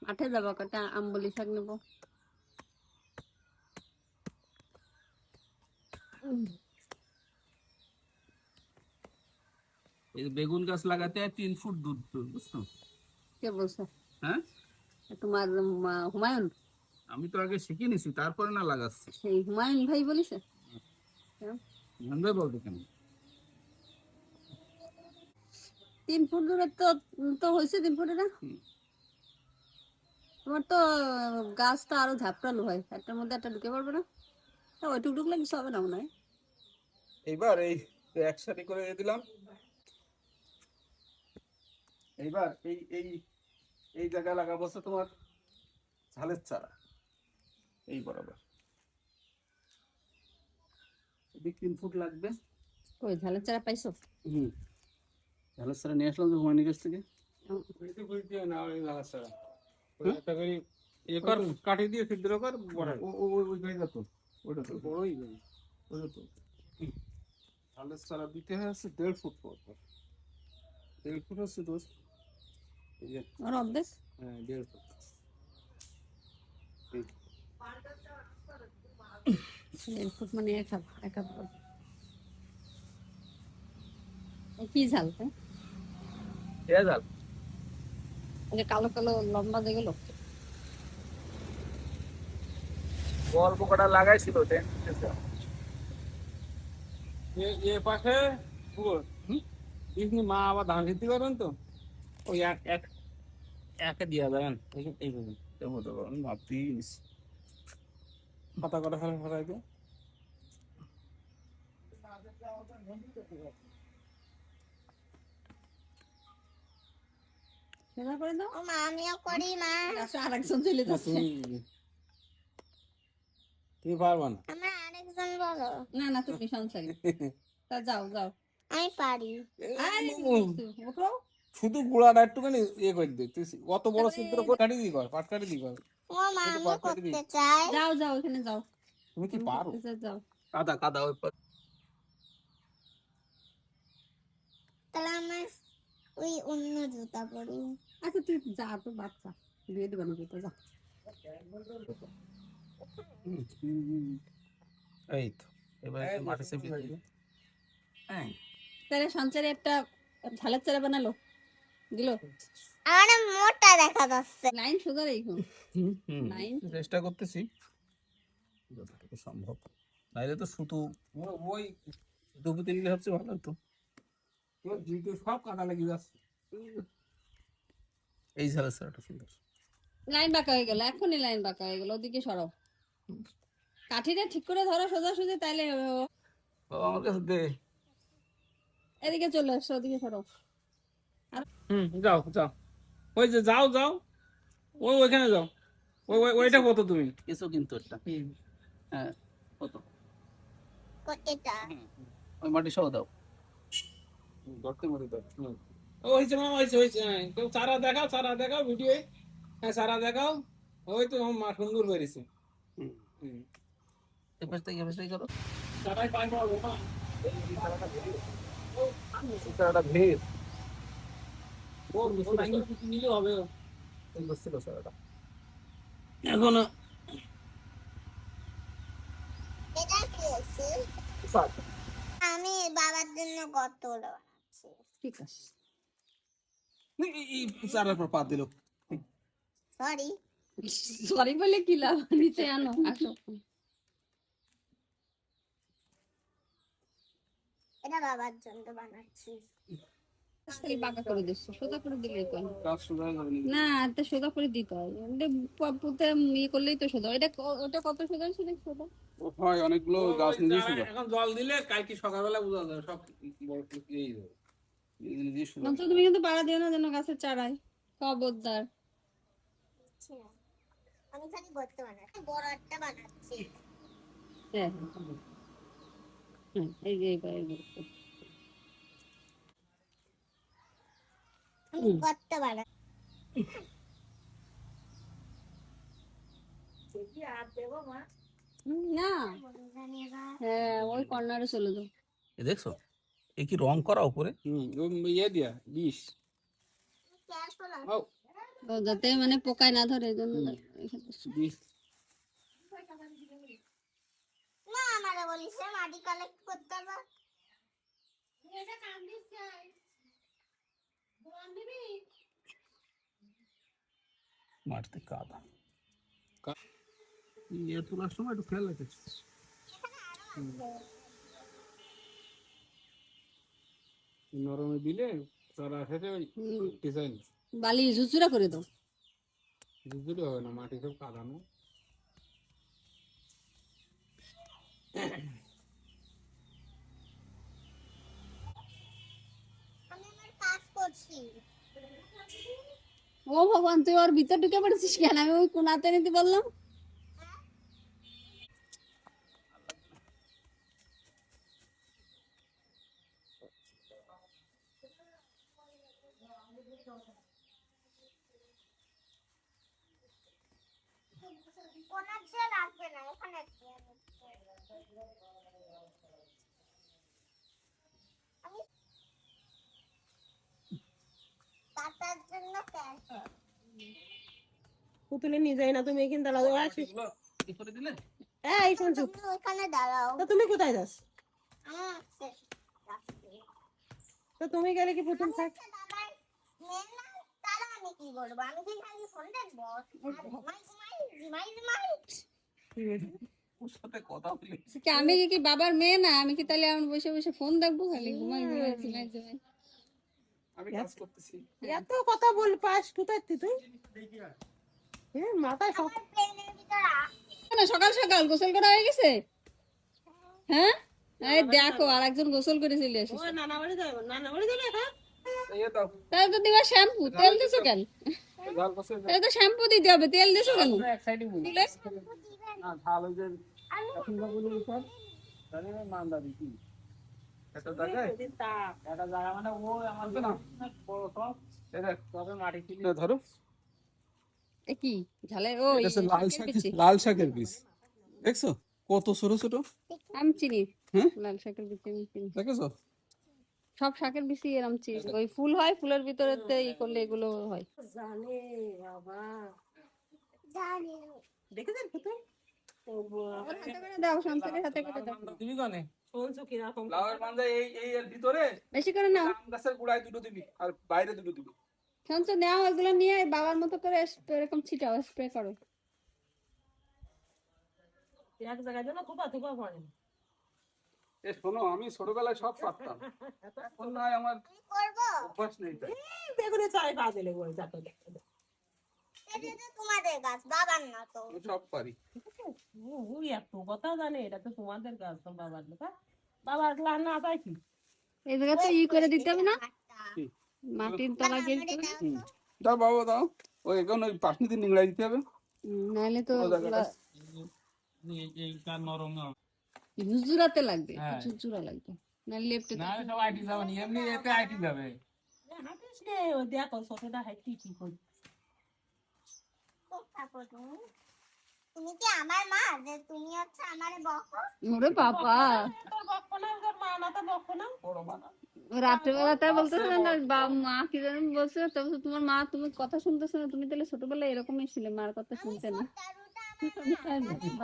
মাঠে যাবো, কটা আম্বলি শাক নেবো। বেগুন গাছ লাগাতে 3 ফুট দূর দূর, বুঝছো? কে বলছে? হ্যাঁ, তোমার হুমায়ুন? আমি তো আগে শিখে নিছি, তারপরে না লাগাচ্ছি। সেই হুমায়ুন ভাই বলিছে? জানবে বলতে কেন? 3 ফুট দূরে তো তো হয়েছে 3 ফুটে না? তোমার তো গাছটা আরো ঝাপটালো হয়, একটার মধ্যে একটা ঢুকে পড়বে না? ওইটুক ঢুকলে কিছু হবে না মনে হয়। এইবার এই একসাথে করে দিলাম। এইবার এই এই এই জায়গায় লাগাবো হচ্ছে তোমার ঝালের চারা, এই বরাবর। এদিক 3 ফুট লাগবে। ওই ঝালের চারা পাইছো? ঝালের চারা নিয়ে আসলাম তো হুমায়ুনের কাছ থেকে। কাঠি দিয়ে ছিদ্র কর, ওই জায়গা তো ওইটা তো বড়ই, ওইটা তো ঝালের চারা দিতে হচ্ছে 1.5 ফুট পর পর। 1.5 ফুট হচ্ছে দোস্ত, এই যে। আর অর্ধেক? হ্যাঁ, 1.5 ফুট। 1.5 ফুট মানে এক হাত। কি ঝাল? ঝাল কালো কালো লম্বা যেগুলো? অল্প কটা লাগাইছিল এ পাশে মা আবার ধান খেতে পারবেন তো, ওই একে দিয়া যাবেন এই ভাবতেই পাতা কটা ফেলে ফেলাই দিয়ে করে দাও। মা আমিও করি মা। আরেকজন চলে যাচ্ছে। তুমি পারবা না? আমার আরেকজন বলো। না না, তুমি সংসারী। তা যাও যাও। আমি পারি। শুধু গুড়াটা একটুখানি ইয়ে করে দিই, তুই অত বড় ছিদ্র করে কাটি দিই কর, পাট কাটি দিই কর। ও মা আমিও করতে চাই। যাও যাও, ওখানে যাও। তুমি কি পারো? যাও। কাদা কাদা ওই তাহলে আমার ওই অন্য জুতা পরি। আচ্ছা তুই যা, তো বাচ্চা দিয়ে দেবে না জুতো, যা। এই তো এবার মাঠে চেপে দিই। তাহলে সঞ্চারে একটা ঝালের চারা বানালো, দিল। আমার মোটা দেখা যাচ্ছে। লাইন সোজা রেখো। লাইন চেষ্টা করতেছি যতটুকু সম্ভব, নাইলে তো শুধু ওই দুপুতে নিলে হচ্ছে ভালো তো। সব কাদা লেগে যাচ্ছে। এই ঝালের চারাটা সুন্দর। লাইন বাঁকা হয়ে গেল, এখনই লাইন বাঁকা হয়ে গেল। ওদিকে সরাও, কাঠিটা ঠিক করে ধরো সোজা সোজা, তাইলে আমার কাছে দে। এদিকে চলে আসছো, ওদিকে সরাও। যাও যাও, ওই যে যাও যাও, ওইখানে যাও। ওইটা কত তুমি কিছু কিন্তু একটা। হ্যাঁ, কত এটা ওই মাটি সহ দাও, গর্তে মাটি দাও। হয়েছে মামা, হয়েছে হয়েছে। কেউ চারা দেখাও, চারা দেখাও ভিডিও। হ্যাঁ, চারা দেখাও। ওই তো মা সুন্দর বেরিয়েছে। এপাশ থেকে এপাশ থেকে করো। চারাই পাই পাবো না। চারাটা ভেদ ও নিলেও হবে। ছিল চারাটা এখনো এটা কি আছে? আমি বাবার জন্য গর্ত বানাচ্ছি। ঠিক আছে। এই চারার পর পা দিল। সরি। সরি বলে কি লাভ, নিচে আনো, আসো। এটা বাবার জন্য বানাচ্ছি। বাঁকা করে দিচ্ছ, সোজা করে দিলে তো গাছ সোজা হবে না, এটা সোজা করে দিতে হয়। পুঁতে ইয়ে করলেই তো সোজা। ওটা কত সোজা ছিল? সোজা হয় অনেকগুলো গাছ নিজেই সোজা। এখন জল দিলে কালকে সকালবেলা বোঝা যাবে সব এই নিজেই সোজা। তুমি কিন্তু পাড়া দিও না যেন গাছের চারায়, খবরদার। আমি খালি গর্ত বানাচ্ছি, বড় একটা বানাচ্ছি। হ্যাঁ এই যে এইবার আমি গর্ত বানাচ্ছি। না হ্যাঁ ওই কর্নারে চলে যাও। এ দেখছো এ কি রং করা উপরে? ইয়ে দিয়া বিষ ও ও যাতে মানে পোকায় না ধরে এই জন্য রেখে দিচ্ছি। বিষ না আমারে বলিস মাটি কালেক্ট করতে হবে। মাটিতে কাদা। ইয়ে তোলার সময় একটু খেয়াল রেখেছি। নরমে দিলে তারা খেতে ওই ডিজাইন বালি ঝুরঝুরা করে দাও। বুঝলে হবে না, মাটি সব কাদানো। আমি আমার কাজ করছি। ও ভগবান তুই ওর ভিতর ঢুকে পড়েছিস কেন? আমি ওই কোনাতে নিতে বললাম। কোনার চেয়ে লাগবে না, এখানে আমি কাটার জন্য প্যান্ট পুতুলে নিয়ে যাই না, তুমি এখানে দাঁড়াও। কি করে দিলে? এই শুনছো, তুমি ওখানে দাঁড়াও। তো তুমি কোথায় যাস? আমার আছে রাখছি। তো তুমি গেলে কি পুতুল থাক? আচ্ছা, বাবার মেন না, তাহলে আমি কি করবো? আমি কি খালি ফোন দেখবো? আর ঝিমাই। ওর সাথে কথা বলি। কি আমি কি বাবার মেয়ে না? আমি কি তাহলে এখন বসে বসে ফোন দেখবো খালি ঘুমাই ঘুমাই ঘুমাই ঘুমাই? আমি কাজ করতেছি। এত কথা বল পাস কোথায় তুই? হ্যাঁ মাথায় সব আমার প্লেনের ভিতর না সকাল সকাল গোসল করা হয়ে গেছে? হ্যাঁ এই দেখো আর একজন গোসল করে চলে ও এসেছে। নানা বাড়ি যাবে, নানা বাড়ি যাবে এখন? ইয়ে দাও তাহলে তো দিবা শ্যাম্পু, তেল দিছো কেন? ঝাল পাশে তাহলে তো শ্যাম্পু দিতে হবে, তেল দিছো কেন? এক সাইডে বলি দিলে? না ঝাল ওই যে এখন বাবুল উপর জানি না মান্দা দিছি এটা জায়গায় ওদের তাপ। এটা জায়গা মানে ও আমার তো না বড় সব এই দেখ তবে মাটি কিনে ধরো। এ কি ঝালে ও এটা হচ্ছে লাল শাকের লাল শাকের বীজ, দেখছো কত ছোট ছোট? আমি চিনি হ্যাঁ? লাল শাকের বিচি আমি চিনি। দেখেছো? সব শাকের বিচি এরকম চিনি। ওই ফুল হয়, ফুলের ভিতরে ই করলে এগুলো হয়। জানে বাবা, জানি। দেখেছেন পুতুল? ও বাবা, ওর হাতে করে দাও, শান্তির হাতে করে দাও। দিবি কানে শুনছো কিরকম? লাউয়ের মান্দা এই এর ভিতরে বেশি করে নাও। আম গাছের গোড়ায় দুটো দিবি আর বাইরে দুটো দিবি। শুনছো নাও, ওগুলো নিয়ে বাবার মতো করে এরকম ছিটাও, স্প্রে করো। এক জায়গায় যেন থোপা থোপা পড়ে। এ শোনো আমি ছোটবেলায় সব পারতাম, এখন নয় আমার আমি করবো। অভ্যাস নেই তাই। বেগুনে চাই পা দিলে বই যাতে। এটা তো তোমাদের গাছ, বাবার না তো। আমি সব পারি। ও এত কথা জানে, এটা তো তোমাদের গাছ, তো বাবার কথা। বাবার ক্লাস না তাই কি? এই জায়গাতে ই করে দিতে হবে না? কি? মাটির তলা দিয়ে দিতে হবে না? দাও বাবা দাও, ওই এখন ওই পাশনি দিয়ে নিংড়াই দিতে হবে। নাহলে তো ও জায়গাটা এইটা নরম না ঝুরঝুরাতে লাগবে, হ্যাঁ। ঝুরঝুরা লাগবে, নাহলে লেপটে না সব আইটি যাবে না এমনি এতে আইটি যাবে হাঁটিস নে, ও দেখো ছোটটা হাঁটি কি করি। খুব থাকো তুমি। তুমি কি আমার মা যে তুমি হচ্ছে আমারে বকো? ওরে বাবা, তোর বকো না, তোর মা না তো বকো না। বড় মানা রাত্রেবেলা তাই বলতেছে না মা কি জানি বলছে, তবে তোমার মা তুমি কথা শুনতেছো না, তুমি তাহলে ছোটবেলায় এরকমই ছিলে, মার কথা শুনতে না। তারুটা আমার মা।